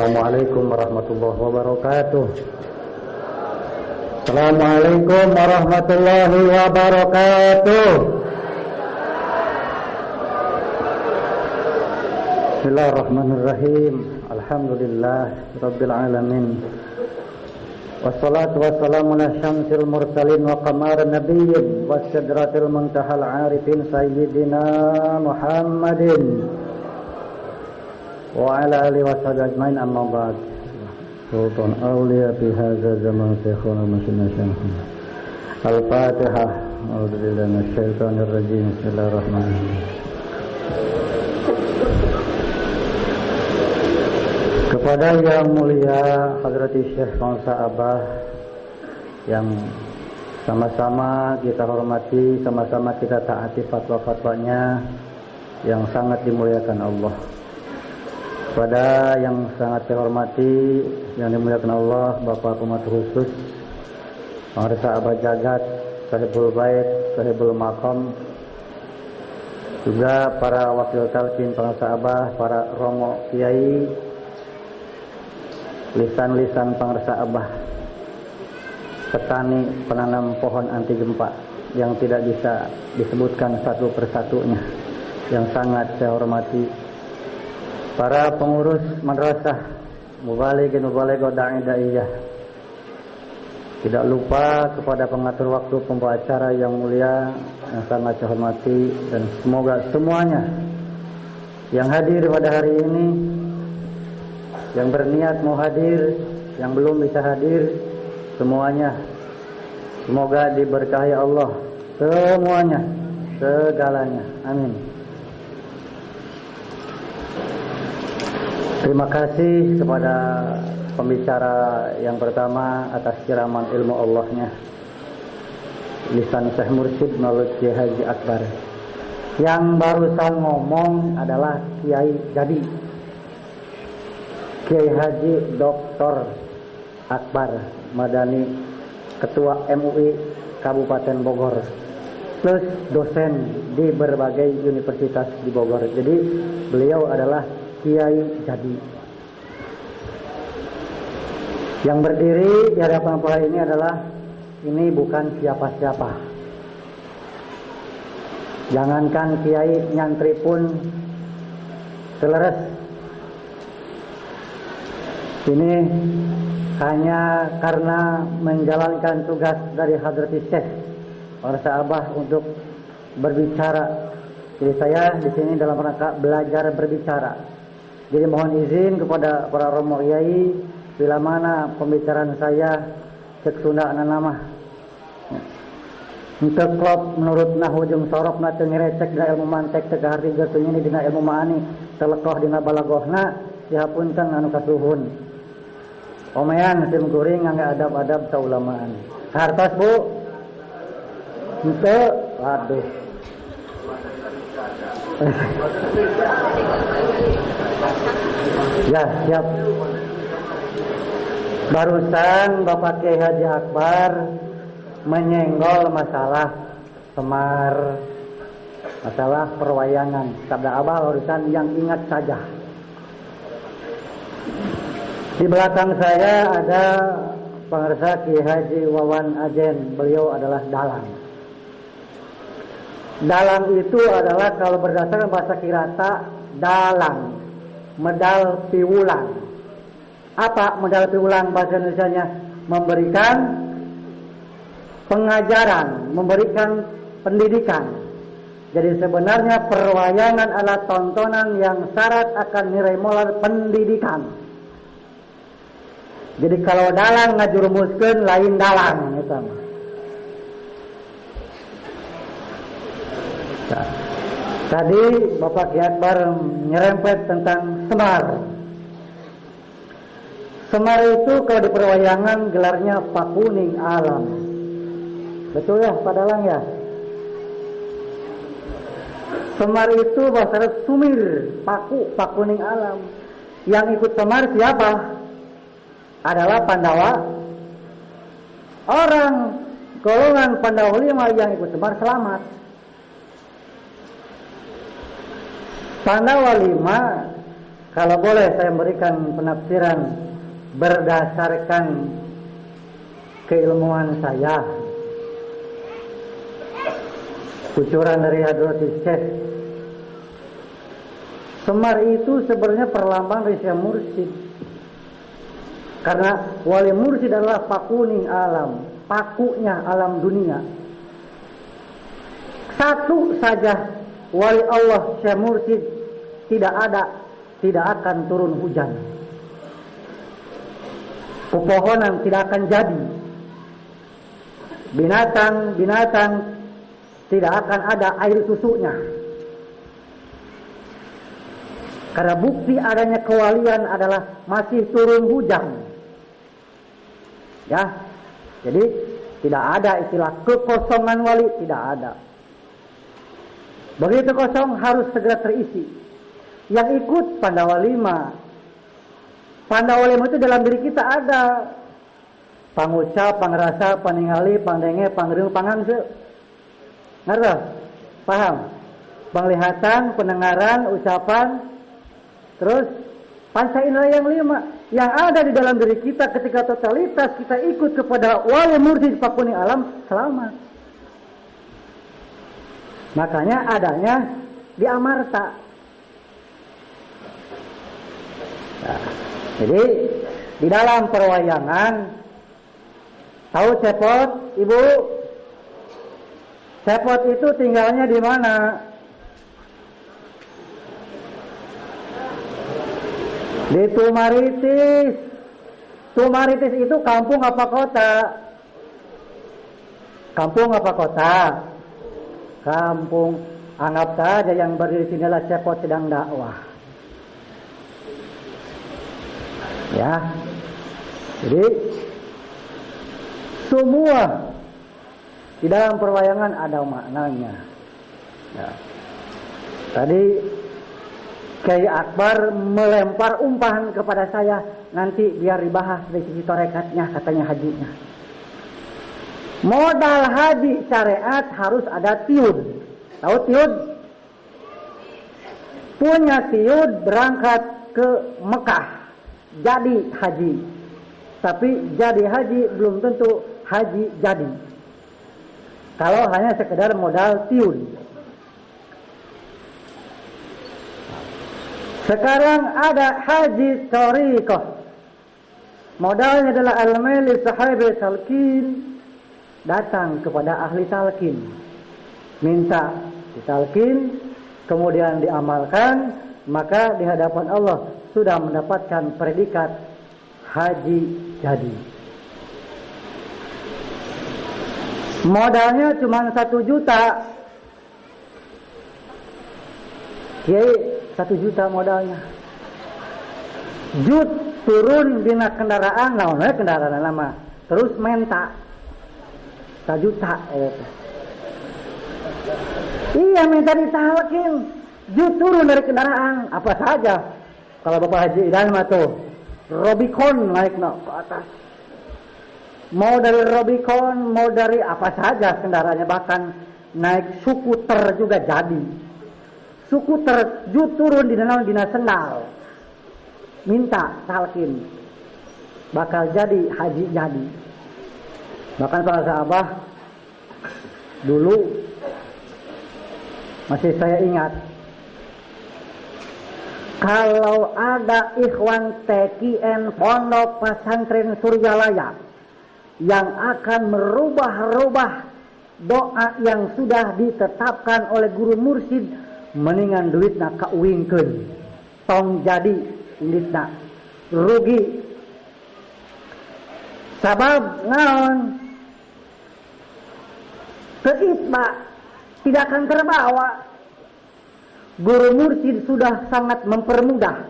Assalamualaikum warahmatullahi wabarakatuh. Assalamualaikum warahmatullahi wabarakatuh. Bismillahirrahmanirrahim. Alhamdulillah rabbil alamin. Wassalatu wassalamu ala syamsil mursalin wa qamarin nabiyyin wassidratil muntahal arifin sayyidina Muhammadin wa ala alihi wa sahbihi ajmain, amma ba'd. Sultan awliya fi hadza zaman syekhuna masyayikh. Al-Fatihah. A'udzubillahi minasyaitonir rajim. Bismillahirrahmanirrahim. Kepada yang mulia Hadrati Syekh Mausa Abah, yang sama-sama kita hormati, sama-sama kita taati fatwa-fatwanya yang sangat dimuliakan Allah. Kepada yang sangat saya hormati, yang dimuliakan Allah, Bapak Pemerintah Khusus Pengarsa Abah Jagat, Sahibul Bait, Sahibul Maqam, juga para wakil talqin Pengarsa Abah, para romo kiai, lisan-lisan Pengarsa Abah, petani penanam pohon anti gempa yang tidak bisa disebutkan satu persatunya, yang sangat saya hormati. Para pengurus madrasah, mubalighin mubaligho, da'i-da'iyah. Tidak lupa kepada pengatur waktu, pembawa acara yang mulia, yang sangat saya hormati, dan semoga semuanya yang hadir pada hari ini, yang berniat mau hadir, yang belum bisa hadir, semuanya semoga diberkahi Allah, semuanya, segalanya. Amin. Terima kasih kepada pembicara yang pertama atas kiraman ilmu Allahnya, lisan Syekh Mursyid Maulud Kiai Haji Akbar. Yang barusan ngomong adalah Kiai Jadi, Kiai Haji Dr. Akbar Madani, Ketua MUI Kabupaten Bogor, plus dosen di berbagai universitas di Bogor. Jadi beliau adalah Kiai Jadi. Yang berdiri di hadapan para ini adalah, ini bukan siapa-siapa. Jangankan kiai, nyantri pun seleres. Ini hanya karena menjalankan tugas dari Hadrati Syekh Pengarsa Abah untuk berbicara. Jadi saya di sini dalam rangka belajar berbicara. Jadi mohon izin kepada para romo yai, bila mana pembicaraan saya cek Sunda nama untuk klop menurut nahu jeung sorokna teu ngirecek dina ilmu mantek teu kaharti geutunya dina ilmu maani telekoh dina balagohna dihapunten anu kasuhun. Omean sim kuring ngangge adab-adab saulamaan. Hartos Bu? Henteu, waduh. Ya, siap. Barusan Bapak Kiai Haji Akbar menyenggol masalah Semar, masalah perwayangan. Sabda Abah barusan yang ingat saja. Di belakang saya ada Pengarsa Kiai Haji Wawan Ajen. Beliau adalah dalang. Dalang itu adalah kalau berdasarkan bahasa Kirata, dalang, medal piwulang. Apa medal piwulang bahasa Indonesianya? Memberikan pengajaran, memberikan pendidikan. Jadi sebenarnya perwayangan adalah tontonan yang syarat akan nilai moral pendidikan. Jadi kalau dalang ngajurumuskeun lain dalang eta mah. Tadi Bapak Kiai Akbar nyerempet tentang Semar. Semar itu kalau di perwayangan gelarnya Pakuning Alam. Betul ya Pak Dalang ya? Semar itu bahasa Sumir, Pakuning Alam. Yang ikut Semar siapa? Adalah Pandawa. Orang golongan Pandawa yang ikut Semar selamat. Pandawa 5 Kalau boleh saya memberikan penafsiran berdasarkan keilmuan saya, kucuran dari Hadratus Syekh, Semar itu sebenarnya perlambang dari Syekh Mursyid. Karena wali mursyid adalah pakuning alam, pakunya alam dunia. Satu saja wali Allah Syekh Mursyid tidak akan turun hujan. Pepohonan tidak akan jadi. Binatang tidak akan ada air susunya. Karena bukti adanya kewalian adalah masih turun hujan. Ya, jadi tidak ada istilah kekosongan wali, tidak ada. Begitu kosong harus segera terisi. Yang ikut Pandawa 5. Pandawa 5 itu dalam diri kita ada pangucap, pangrasa, paningali, pangdenge, pangriung, pangangse. Ngerti? Paham? Penglihatan, pendengaran, ucapan, terus panca indera yang 5 yang ada di dalam diri kita ketika totalitas kita ikut kepada wali mursyid pakuning alam, selamat. Makanya adanya di Amarta. Nah, jadi di dalam perwayangan, tahu cepot, Ibu? Cepot itu tinggalnya di mana? Di Tumaritis. Tumaritis itu kampung apa kota? Kampung apa kota? Kampung. Anggap saja yang berdiri sini adalah Cepot sedang dakwah. Ya. Jadi semua di dalam perwayangan ada maknanya. Ya. Tadi Kiai Akbar melempar umpahan kepada saya, nanti biar dibahas dari sisi torekatnya, katanya hajinya. Modal haji syariat harus ada tiud. Tahu tiud? Punya tiud berangkat ke Mekah, jadi haji. Tapi jadi haji belum tentu haji jadi. Kalau hanya sekedar modal tiud. Sekarang ada haji thariqah. Modalnya adalah al-maili sahibi talqin. Datang kepada ahli talqin. Minta ditalqin, kemudian diamalkan, maka di hadapan Allah sudah mendapatkan predikat haji jadi. Modalnya cuma 1 juta. Kiai 1 juta modalnya. Jut turun dina kendaraan, naonnya kendaraan lama. Terus menta 1 juta. Iya, minta ditalkin. Jut turun dari kendaraan, apa saja. Kalau Bapak Haji Idan mah tuh Robicon naik ke atas. Mau dari Robicon, mau dari apa saja kendaraannya, bahkan naik skuter juga jadi. Skuter jut turun di dina sendal. Minta talkin. Bakal jadi haji jadi. Bahkan para sahabat dulu masih saya ingat, kalau ada ikhwan TKN Pondok Pesantren Suryalaya yang akan merubah-rubah doa yang sudah ditetapkan oleh guru mursyid, mendingan duitna kauwingkeun, tong jadi duitna rugi. Sabab naon? Keitba tidak akan terbawa. Guru mursyid sudah sangat mempermudah.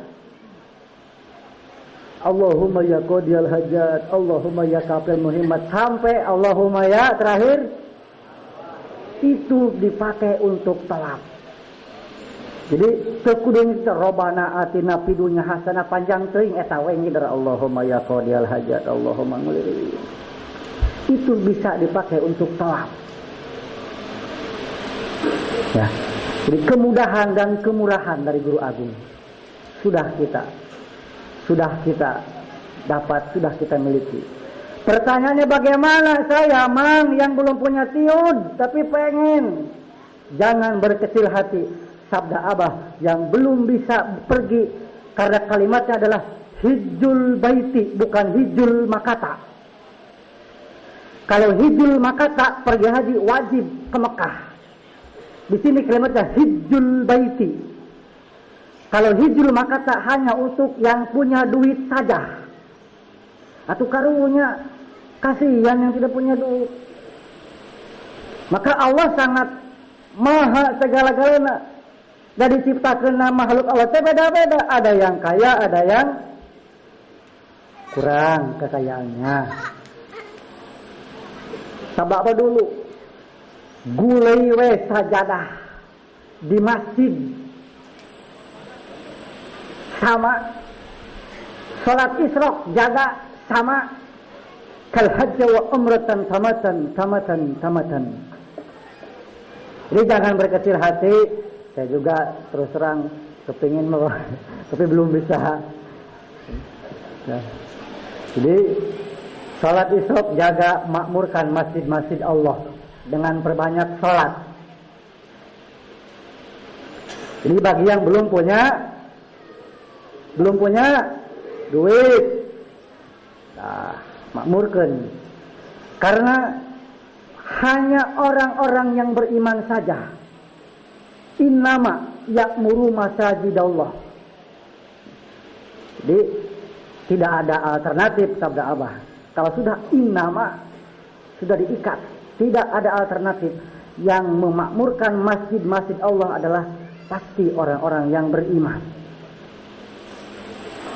Allahumma ya qadiyal hajat, Allahumma ya kafil muhimmat, sampai Allahumma ya terakhir itu dipakai untuk talab. Jadi sekudung robana atina pidunya hasanah panjang teuing eta we ngidar Allahumma ya qadiyal hajat, Allahumma nguliri. Itu bisa dipakai untuk talab. Ya. Jadi kemudahan dan kemurahan dari Guru Agung. sudah kita dapat, sudah kita miliki. Pertanyaannya bagaimana saya mang yang belum punya tiun tapi pengen. Jangan berkecil hati. Sabda Abah yang belum bisa pergi karena kalimatnya adalah hijjul baiti, bukan hijjul makata. Kalau hijjul makata pergi haji wajib ke Mekah. Di sini kalimatnya hijjul baiti. Kalau hijjul makata hanya untuk yang punya duit saja. Atau karunya, kasihan yang tidak punya duit. Maka Allah sangat maha segala-galanya. Jadi ciptakan makhluk Allah itu beda-beda. Ada yang kaya, ada yang kurang kekayaannya. Sabab apa dulu? Gulai we sajadah di masjid. Sama. Salat isyraq jaga sama. Kal hajja wa umratan tamatan. Jadi jangan berkecil hati. Saya juga terus terang kepingin tapi belum bisa. Nah, jadi salat isyraq jaga, makmurkan masjid-masjid Allah dengan perbanyak salat. Jadi bagi yang belum punya duit, nah, makmurkan. Karena hanya orang-orang yang beriman saja. Innama ya'muru masajidallah. Jadi tidak ada alternatif sabda Abah. Kalau sudah innama, sudah diikat, tidak ada alternatif. Yang memakmurkan masjid-masjid Allah adalah pasti orang-orang yang beriman.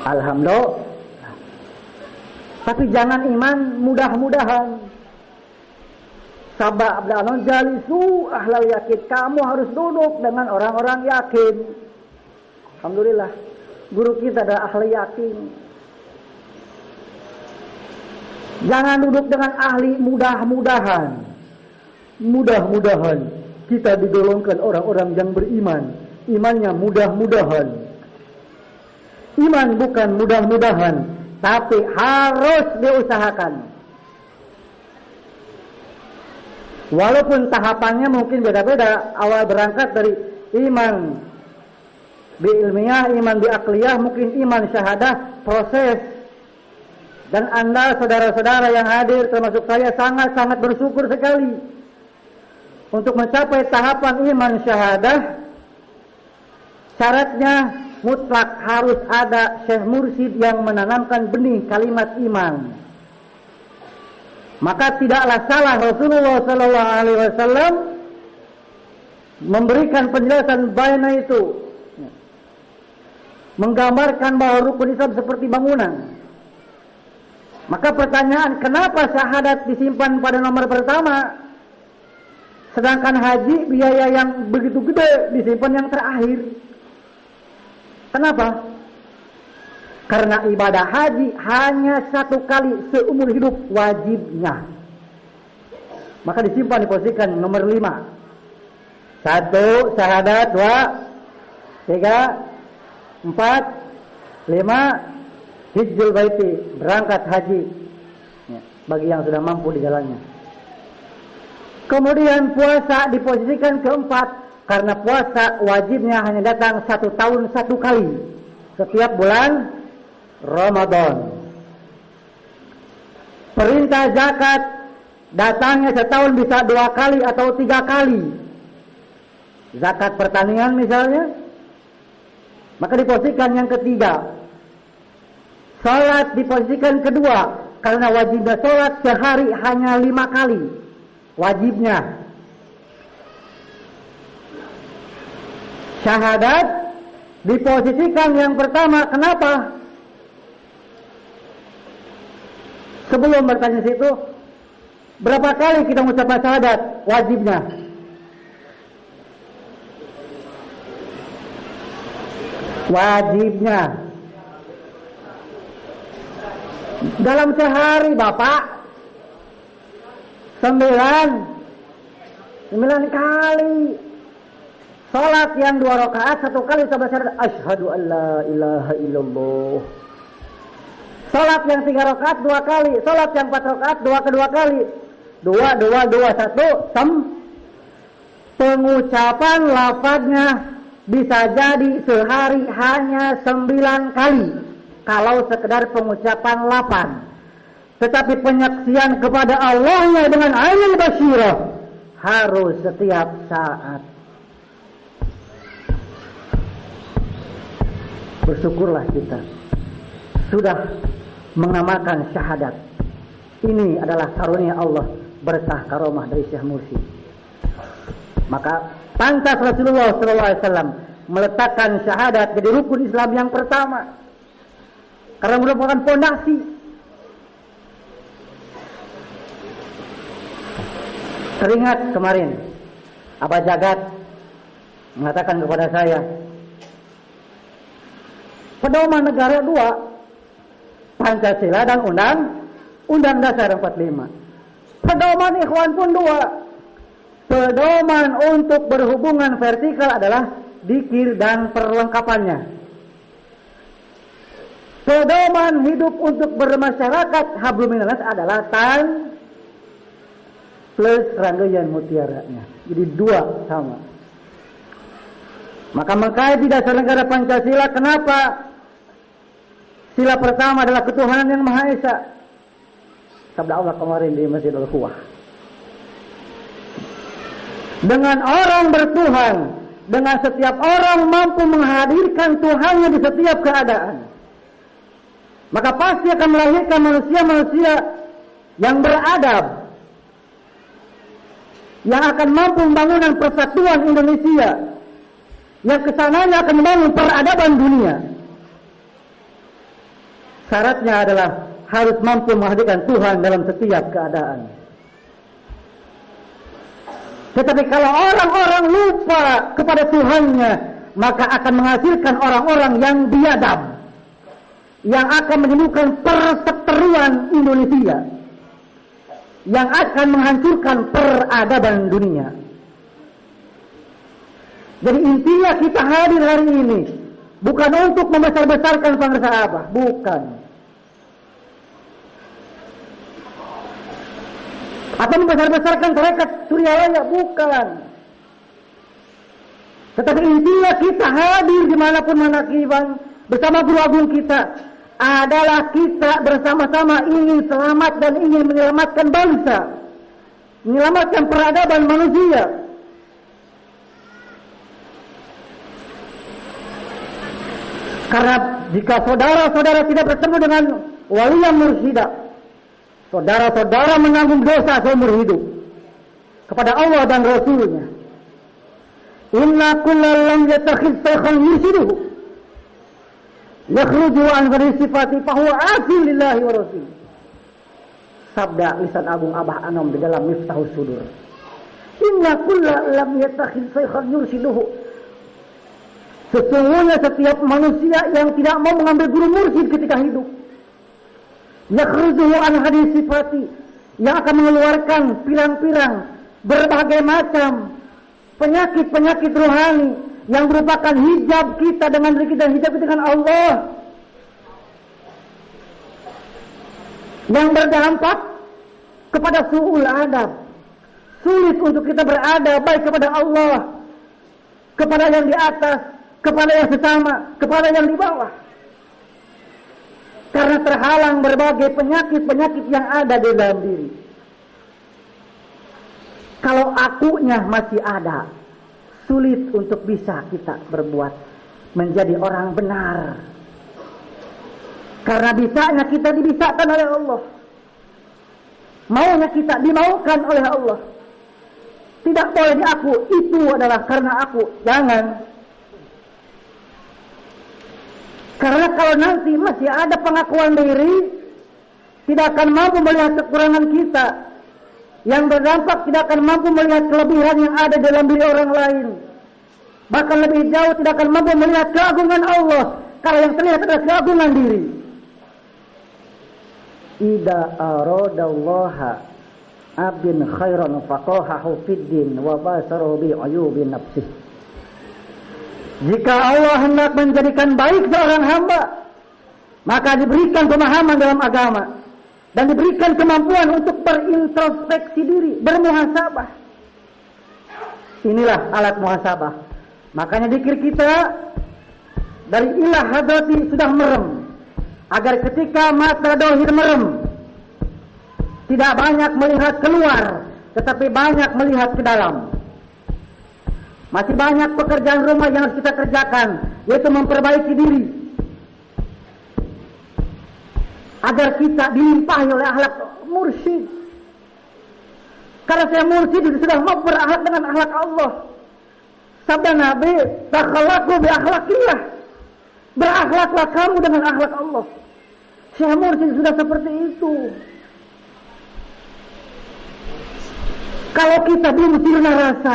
Alhamdulillah. Tapi jangan iman mudah-mudahan. Sabda Abdul jalisu ahlal yakin. Kamu harus duduk dengan orang-orang yakin. Alhamdulillah. Guru kita adalah ahli yakin. Jangan duduk dengan ahli mudah-mudahan. Mudah-mudahan kita digolongkan orang-orang yang beriman. Imannya mudah-mudahan. Iman bukan mudah-mudahan, tapi harus diusahakan. Walaupun tahapannya mungkin beda-beda. Awal berangkat dari iman bi ilmiah, iman bi akliyah, mungkin iman syahadah, proses. Dan Anda saudara-saudara yang hadir termasuk saya sangat-sangat bersyukur sekali untuk mencapai tahapan iman syahadah. Syaratnya mutlak harus ada syekh mursyid yang menanamkan benih kalimat iman. Maka tidaklah salah Rasulullah sallallahu alaihi wasallam memberikan penjelasan baina itu, menggambarkan bahwa rukun Islam seperti bangunan. Maka pertanyaan, kenapa syahadat disimpan pada nomor pertama, sedangkan haji biaya yang begitu gede disimpan yang terakhir? Kenapa? Karena ibadah haji hanya satu kali seumur hidup wajibnya. Maka disimpan, diposisikan nomor 5. 1, syahadat. 2, 3, 4, 5, hijjul baiti, berangkat haji. Ya, bagi yang sudah mampu di jalannya. Kemudian puasa diposisikan keempat. Karena puasa wajibnya hanya datang 1 tahun 1 kali. Setiap bulan Ramadan. Perintah zakat datangnya setahun bisa 2 kali atau 3 kali. Zakat pertanian misalnya. Maka diposisikan yang ketiga. Salat diposisikan kedua. Karena wajibnya salat sehari hanya 5 kali. Wajibnya. Syahadat diposisikan yang pertama. Kenapa? Sebelum bertanya situ, berapa kali kita mengucapkan syahadat wajibnya? Wajibnya dalam sehari, Bapak, 9 kali. Salat yang 2 rakaat 1 kali ucap syahadat asyhadu an la ilaha illallah. Salat yang 3 rakaat 2 kali, salat yang 4 rakaat 2 kedua kali. 2 1 pengucapan lafadznya bisa jadi sehari hanya 9 kali kalau sekedar pengucapan lafaz. Tetapi penyaksian kepada Allahnya dengan ainul basyirah harus setiap saat. Bersyukurlah kita sudah mengamalkan syahadat. Ini adalah karunia Allah, berkah karomah dari Syekh Mursyid. Maka pantas Rasulullah SAW meletakkan syahadat jadi rukun Islam yang pertama, karena merupakan fondasi. Teringat kemarin Abah Jagat mengatakan kepada saya, pedoman negara 2, Pancasila dan Undang Dasar 45. Pedoman ikhwan pun 2. Pedoman untuk berhubungan vertikal adalah dzikir dan perlengkapannya. Pedoman hidup untuk bermasyarakat hablum minallah adalah tan plus rangkaian mutiaranya. Jadi 2 sama. Maka mengkaji dasar negara Pancasila, kenapa? Sila pertama adalah ketuhanan yang Maha Esa. Sabda Allah kemarin di Masjid Al-Quwah. Dengan orang bertuhan, dengan setiap orang mampu menghadirkan Tuhannya di setiap keadaan, maka pasti akan melahirkan manusia-manusia yang beradab, yang akan mampu membangun persatuan Indonesia, yang kesananya akan membangun peradaban dunia. Syaratnya adalah harus mampu menghadirkan Tuhan dalam setiap keadaan. Tetapi kalau orang-orang lupa kepada Tuhannya, maka akan menghasilkan orang-orang yang biadab, yang akan menimbulkan perseteruan Indonesia, yang akan menghancurkan peradaban dunia. Jadi intinya kita hadir hari ini bukan untuk membesar-besarkan bangsa Abah, bukan. Atau membesar-besarkan tarekat Suryalaya, bukan. Tetapi intinya kita hadir dimanapun manakiban bersama guru agung kita adalah kita bersama-sama ingin selamat dan ingin menyelamatkan bangsa, menyelamatkan peradaban manusia. Karena jika saudara-saudara tidak bertemu dengan wali yang mursyidah, saudara-saudara menanggung dosa seumur hidup kepada Allah dan Rasulnya. Inna kullal lam yattakhidh shaykhan yursyiduhu yakhruju an ghairi sifati fahuwa asil lillahi wa rasul. Sabda lisan agung Abah Anom di dalam Miftahus Sudur. Inna kullal lam yattakhidh shaykhan yursyiduhu. Sesungguhnya setiap manusia yang tidak mau mengambil guru mursyid ketika hidup, yakhrujuhu an hadis sifati, yang akan mengeluarkan pirang-pirang berbagai macam penyakit-penyakit rohani yang merupakan hijab kita dengan diri kita, hijab kita dengan Allah, yang berdampak kepada su'ul adab. Sulit untuk kita berada baik kepada Allah, kepada yang di atas, kepada yang sesama, kepada yang di bawah. Karena terhalang berbagai penyakit-penyakit yang ada di dalam diri. Kalau akunya masih ada, sulit untuk bisa kita berbuat menjadi orang benar. Karena bisanya kita dibisakan oleh Allah, maunya kita dimaukan oleh Allah. Tidak boleh diaku, itu adalah karena aku. Jangan. Karena kalau nanti masih ada pengakuan diri, tidak akan mampu melihat kekurangan kita, yang berdampak tidak akan mampu melihat kelebihan yang ada dalam diri orang lain. Bahkan lebih jauh tidak akan mampu melihat keagungan Allah, kalau yang terlihat adalah keagungan diri. Idza aradallaha abdin khairan faqahahu fid din wa basarahu bi ayubin nafsih. Jika Allah hendak menjadikan baik seorang hamba, maka diberikan pemahaman dalam agama dan diberikan kemampuan untuk berintrospeksi diri, bermuhasabah. Inilah alat muhasabah. Makanya zikir kita dari ilah hadrati sudah merem, agar ketika mata dohir merem, tidak banyak melihat keluar, tetapi banyak melihat ke dalam. Masih banyak pekerjaan rumah yang harus kita kerjakan, yaitu memperbaiki diri, agar kita dilimpahi oleh akhlak mursyid. Karena saya mursyid itu sudah mau berakhlak dengan akhlak Allah. Sabda Nabi, takhalaqu bi akhlaqillah. Berakhlaklah kamu dengan akhlak Allah. Saya mursyid sudah seperti itu. Kalau kita belum sirna rasa,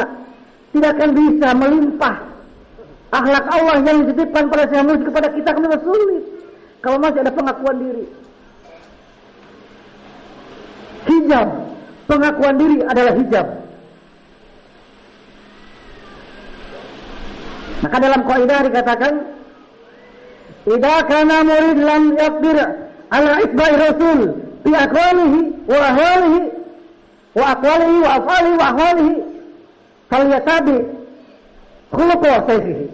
tidak akan bisa melimpah akhlak Allah yang dititipkan pada saya mursyid kepada kita, akan sulit kalau masih ada pengakuan diri. Hijab, pengakuan diri adalah hijab. Maka dalam kaidah dikatakan, idza kana murid lam yaqdir ala itba'i rasul fi aqwalihi wa ahwalihi wa aqwalihi wa af'alihi wa ahwalihi falyatabi khuluqa sayfihi.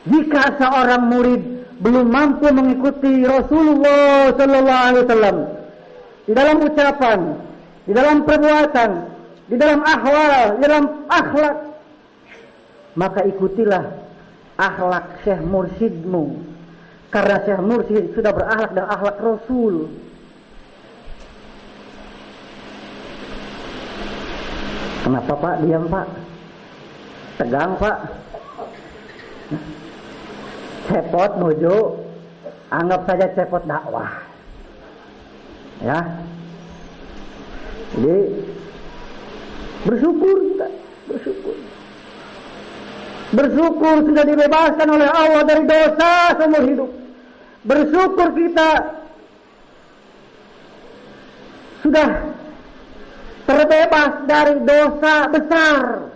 Jika seorang murid belum mampu mengikuti Rasulullah sallallahu alaihi wasallam di dalam ucapan, di dalam perbuatan, di dalam ahwal, di dalam akhlak, maka ikutilah akhlak Syekh Mursyidmu. Karena Syekh Mursyid sudah berakhlak dengan akhlak Rasul. Kenapa Pak? Diam Pak. Tegang Pak. Cepot mojo. Anggap saja cepot dakwah. Ya. Jadi bersyukur kita. Bersyukur sudah dibebaskan oleh Allah dari dosa seumur hidup. Bersyukur kita sudah terbebas dari dosa besar.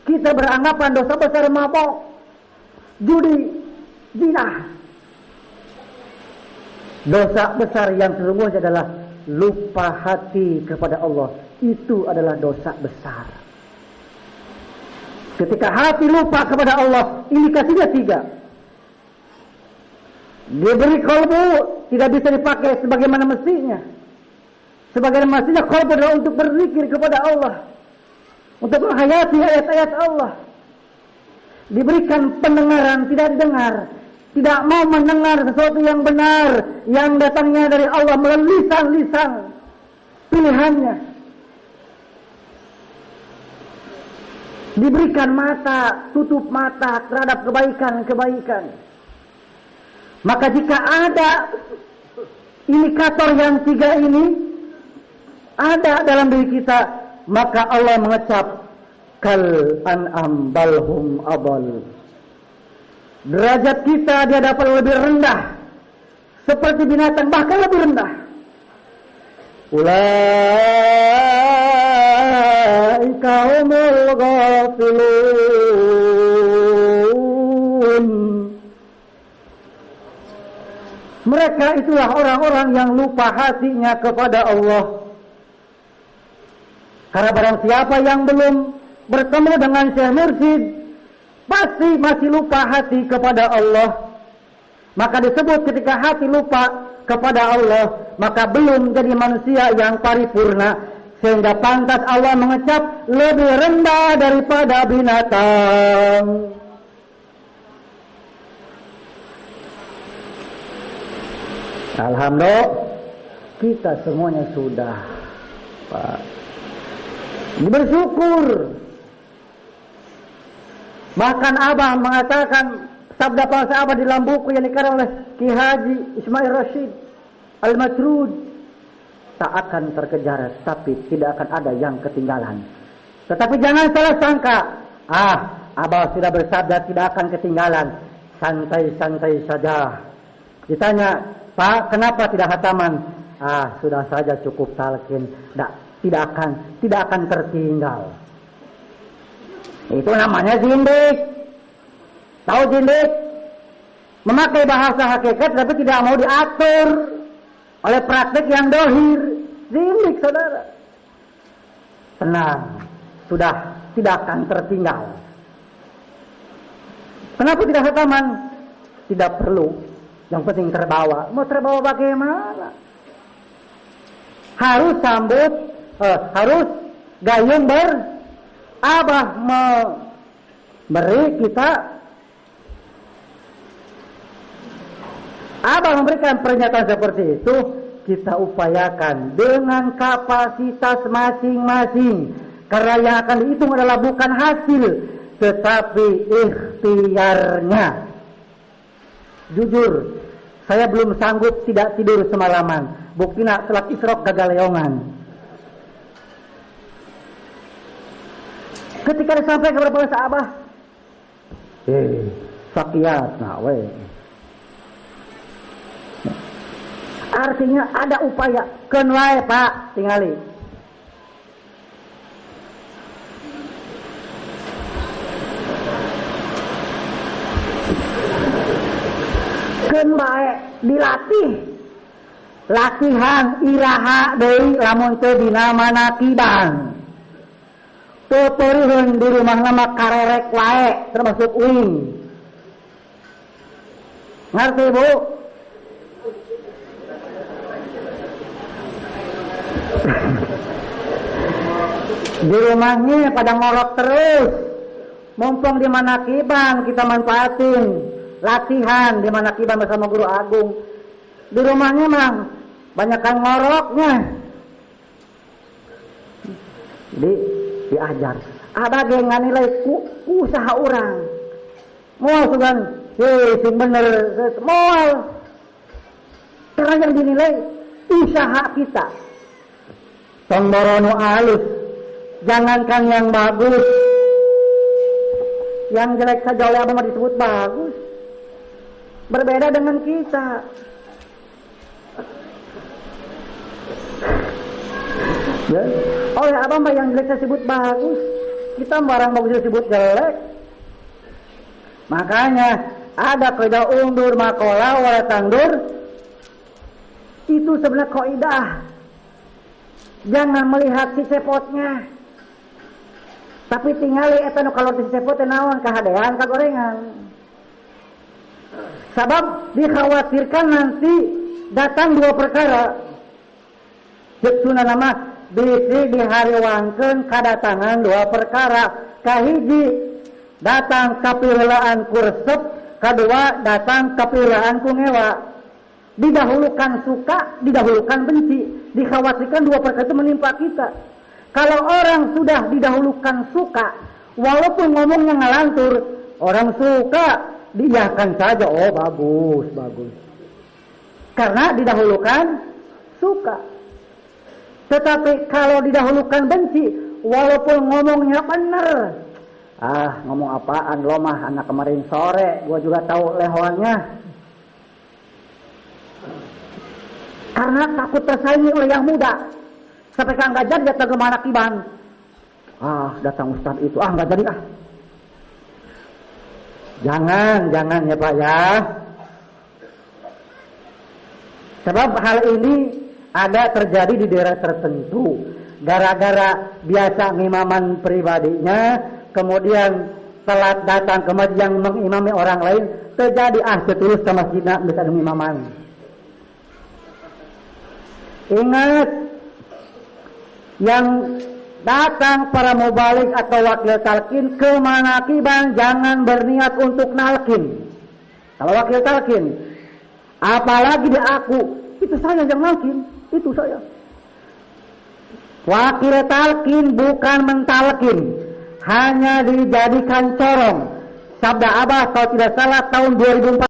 Kita beranggapan dosa besar mabok, judi, zina. Dosa besar yang sesungguhnya adalah lupa hati kepada Allah. Itu adalah dosa besar. Ketika hati lupa kepada Allah, indikasinya 3. Dia beri kalbu, tidak bisa dipakai sebagaimana mestinya. Sebagaimana mestinya kalbu adalah untuk berzikir kepada Allah, untuk menghayati ayat-ayat Allah. Diberikan pendengaran, tidak didengar, tidak mau mendengar sesuatu yang benar, yang datangnya dari Allah melalui lisan-lisan pilihannya. Diberikan mata, tutup mata terhadap kebaikan-kebaikan. Maka jika ada indikator yang 3 ini ada dalam diri kita, maka Allah mengecap kal an'am balhum abal. Derajat kita di hadapan lebih rendah, seperti binatang, bahkan lebih rendah. Ulaika humul ghafilun. Mereka itulah orang-orang yang lupa hatinya kepada Allah. Karena barang siapa yang belum bertemu dengan Syekh Mursyid, pasti masih lupa hati kepada Allah. Maka disebut ketika hati lupa kepada Allah, maka belum jadi manusia yang paripurna, sehingga pantas Allah mengecap lebih rendah daripada binatang. Alhamdulillah, kita semuanya sudah, Pak, bersyukur. Bahkan Abah mengatakan sabda para sahabat di dalam buku yang dikarang oleh Ki Haji Ismail Rashid Al-Matrud, tak akan terkejar, tapi tidak akan ada yang ketinggalan. Tetapi jangan salah sangka, Abah sudah bersabda tidak akan ketinggalan, santai-santai saja. Ditanya, Pak, kenapa tidak hataman? Sudah saja cukup talqin, tidak akan tertinggal. Itu namanya zindik. Tahu zindik? Memakai bahasa hakikat tapi tidak mau diatur oleh praktek yang dohir. Zindik, saudara. Tenang, sudah tidak akan tertinggal. Kenapa tidak setaman? Tidak perlu. Yang penting terbawa. Mau terbawa bagaimana? Harus sambut, harus gayung Abah memberi kita, Abah memberikan pernyataan seperti itu, kita upayakan dengan kapasitas masing-masing. Karena yang akan dihitung adalah bukan hasil, tetapi ikhtiarnya. Jujur, saya belum sanggup tidak tidur semalaman. Buktinya setelah isrok gagal leongan. Ketika disampaikan kepada sahabat, sakiat, artinya ada upaya. Kenway Pak, tingali. Kenway dilatih. Latihan iraha deui lamun teu dina manakiban. Tuturieun di rumah nama karerek wae termasuk uing. Ngerti Bu? Di rumahnya pada ngorok terus. Mumpung di manakiban kita manfaatin. Latihan di manakiban bersama guru agung. Di rumahnya mah banyakkan ngoroknya. Diajar. Ada ge nganilai usaha orang. Moal sugan, sing bener moal. Karena yang dinilai usaha kita. Tong alus. Jangankan yang bagus. Yang jelek saja oleh Abah mah disebut bagus. Berbeda dengan kita. Ya. Oleh Abah mah yang jelek disebut bagus. Kita barang bagus disebut jelek. Makanya ada kaidah undur makola wala tandur. Itu sebenarnya kaidah. Jangan melihat si cepotnya. Tapi tingali eta nu kalor si cepot teh naon kahadean kagorengan. Sabab dikhawatirkan nanti datang dua perkara. Jeksuna nama bisi dihariwangkeun kadatangan dua perkara. Kahiji datang kapieulaan kursep, kadua datang kapieulaan ku ngewa. Didahulukan suka, didahulukan benci. Dikhawatirkan dua perkara itu menimpa kita. Kalau orang sudah didahulukan suka, walaupun ngomongnya ngelantur, orang suka, diiyakan saja. Oh bagus, bagus. Karena didahulukan suka. Tetapi kalau didahulukan benci, walaupun ngomongnya benar. Ngomong apaan lo mah, anak kemarin sore, gua juga tahu lehoannya. Karena takut tersaingi oleh yang muda. Sampai kan nggak jadi datang ke manakiban. Datang ustaz itu, nggak jadi Jangan ya Pak ya. Sebab hal ini ada terjadi di daerah tertentu. Gara-gara biasa ngimaman pribadinya, kemudian telat datang ke masjid yang mengimami orang lain, terjadi setulus ke masjidnya bisa ngimaman. Ingat, yang datang para mubalik atau wakil talqin ke manakiban jangan berniat untuk nalkin. Kalau wakil talqin, apalagi di aku, itu saya yang nalkin, itu saya. Wakil talqin bukan mentalkin, hanya dijadikan corong. Sabda Abah kalau tidak salah tahun 2014.